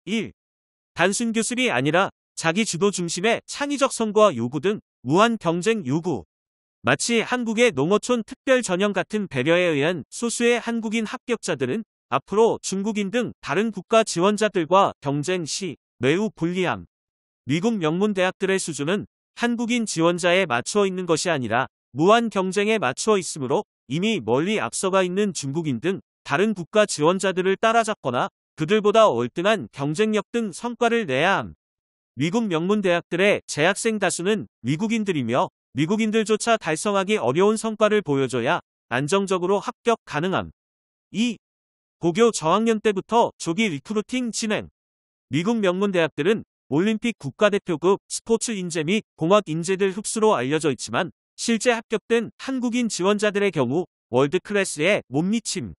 1. 단순 교습이 아니라 자기 주도 중심의 창의적 선거 요구 등 무한 경쟁 요구. 마치 한국의 농어촌 특별 전형 같은 배려에 의한 소수의 한국인 합격자들은 앞으로 중국인 등 다른 국가 지원자들과 경쟁 시 매우 불리함. 미국 명문 대학들의 수준은 한국인 지원자에 맞추어 있는 것이 아니라 무한 경쟁에 맞추어 있으므로 이미 멀리 앞서가 있는 중국인 등 다른 국가 지원자들을 따라잡거나 그들보다 월등한 경쟁력 등 성과를 내야 함. 미국 명문 대학들의 재학생 다수는 미국인들이며 미국인들조차 달성하기 어려운 성과를 보여줘야 안정적으로 합격 가능함. 2. 고교 저학년 때부터 조기 리크루팅 진행. 미국 명문 대학들은 올림픽 국가대표급 스포츠 인재 및 공학 인재들 흡수로 알려져 있지만 실제 합격된 한국인 지원자들의 경우 월드 클래스에 못 미침.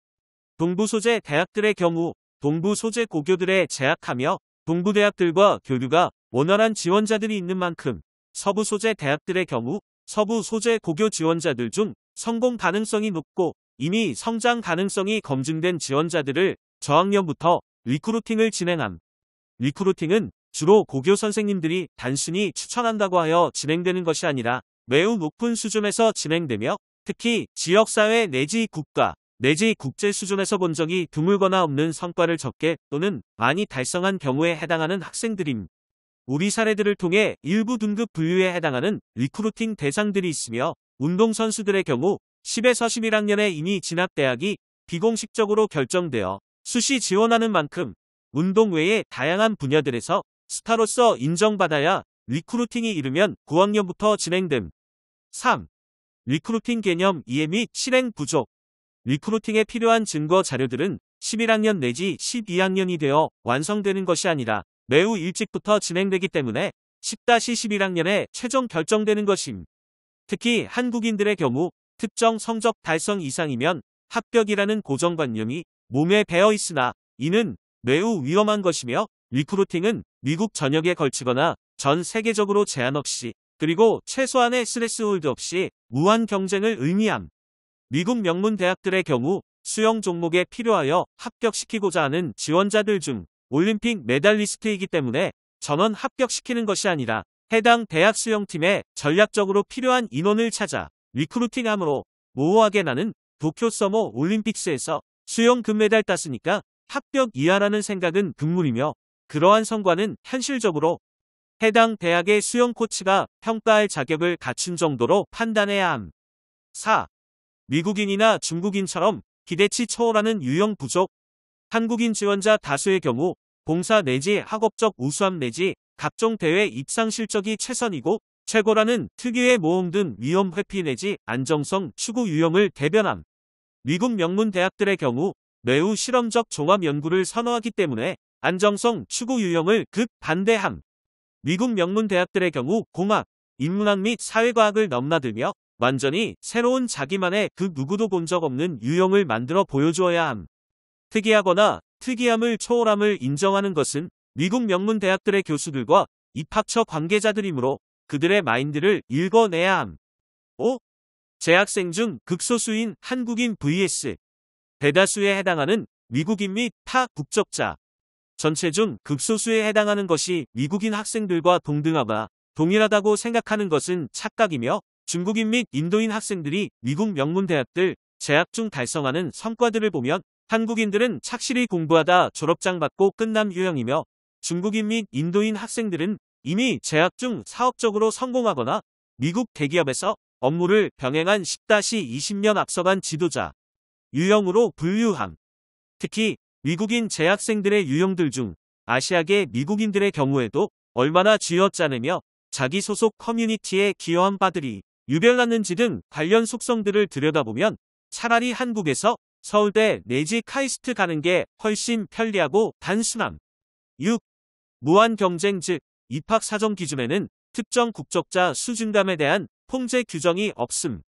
동부 소재 대학들의 경우 동부 소재 고교들에 재학하며 동부 대학들과 교류가 원활한 지원자들이 있는 만큼 서부 소재 대학들의 경우 서부 소재 고교 지원자들 중 성공 가능성이 높고 이미 성장 가능성이 검증된 지원자들을 저학년부터 리크루팅을 진행함. 리크루팅은 주로 고교 선생님들이 단순히 추천한다고 하여 진행되는 것이 아니라 매우 높은 수준에서 진행되며 특히 지역사회 내지 국가 내지 국제 수준에서 본 적이 드물거나 없는 성과를 적게 또는 많이 달성한 경우에 해당하는 학생들임. 우리 사례들을 통해 일부 등급 분류에 해당하는 리크루팅 대상들이 있으며 운동선수들의 경우 10에서 11학년에 이미 진학대학이 비공식적으로 결정되어 수시 지원하는 만큼 운동 외의 다양한 분야들에서 스타로서 인정받아야 리크루팅이 이르면 9학년부터 진행됨. 3. 리크루팅 개념 이해 및 실행 부족. 리크루팅에 필요한 증거 자료들은 11학년 내지 12학년이 되어 완성되는 것이 아니라 매우 일찍부터 진행되기 때문에 10-11학년에 최종 결정되는 것임. 특히 한국인들의 경우 특정 성적 달성 이상이면 합격이라는 고정관념이 몸에 배어 있으나 이는 매우 위험한 것이며 리크루팅은 미국 전역에 걸치거나 전 세계적으로 제한 없이 그리고 최소한의 스트레스홀드 없이 무한 경쟁을 의미함. 미국 명문 대학들의 경우 수영 종목에 필요하여 합격시키고자 하는 지원자들 중 올림픽 메달리스트이기 때문에 전원 합격시키는 것이 아니라 해당 대학 수영팀에 전략적으로 필요한 인원을 찾아 리크루팅함으로 모호하게 나는 도쿄 서머 올림픽스에서 수영 금메달 땄으니까 합격 이하라는 생각은 금물이며 그러한 성과는 현실적으로 해당 대학의 수영 코치가 평가할 자격을 갖춘 정도로 판단해야 함. 4. 미국인이나 중국인처럼 기대치 초월하는 유형 부족. 한국인 지원자 다수의 경우 봉사 내지 학업적 우수함 내지 각종 대회 입상 실적이 최선이고 최고라는 특유의 모험 등 위험 회피 내지 안정성 추구 유형을 대변함. 미국 명문 대학들의 경우 매우 실험적 종합 연구를 선호하기 때문에 안정성 추구 유형을 극반대함. 미국 명문 대학들의 경우 공학, 인문학 및 사회과학을 넘나들며 완전히 새로운 자기만의 그 누구도 본 적 없는 유형을 만들어 보여주어야 함. 특이하거나 특이함을 초월함을 인정하는 것은 미국 명문 대학들의 교수들과 입학처 관계자들이므로 그들의 마인드를 읽어내야 함. 5. 재학생 중 극소수인 한국인 vs 대다수에 해당하는 미국인 및 타 국적자. 전체 중 극소수에 해당하는 것이 미국인 학생들과 동등하거나 동일하다고 생각하는 것은 착각이며 중국인 및 인도인 학생들이 미국 명문 대학들 재학 중 달성하는 성과들을 보면 한국인들은 착실히 공부하다 졸업장 받고 끝남 유형이며 중국인 및 인도인 학생들은 이미 재학 중 사업적으로 성공하거나 미국 대기업에서 업무를 병행한 10-20년 앞서간 지도자 유형으로 분류함. 특히 미국인 재학생들의 유형들 중 아시아계 미국인들의 경우에도 얼마나 쥐어짜내며 자기 소속 커뮤니티에 기여한 바들이 유별났는지 등 관련 속성들을 들여다보면 차라리 한국에서 서울대 내지 카이스트 가는 게 훨씬 편리하고 단순함. 6. 무한 경쟁 즉 입학 사정 기준에는 특정 국적자 수 증감에 대한 통제 규정이 없음.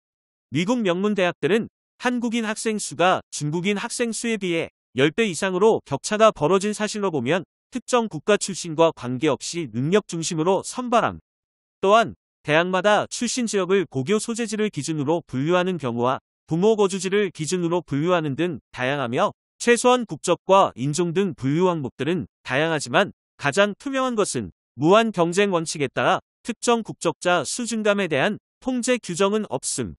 미국 명문 대학들은 한국인 학생 수가 중국인 학생 수에 비해 10배 이상으로 격차가 벌어진 사실로 보면 특정 국가 출신과 관계없이 능력 중심으로 선발함. 또한 대학마다 출신 지역을 고교 소재지를 기준으로 분류하는 경우와 부모 거주지를 기준으로 분류하는 등 다양하며 최소한 국적과 인종 등 분류 항목들은 다양하지만 가장 투명한 것은 무한 경쟁 원칙에 따라 특정 국적자 수 증감에 대한 통제 규정은 없음.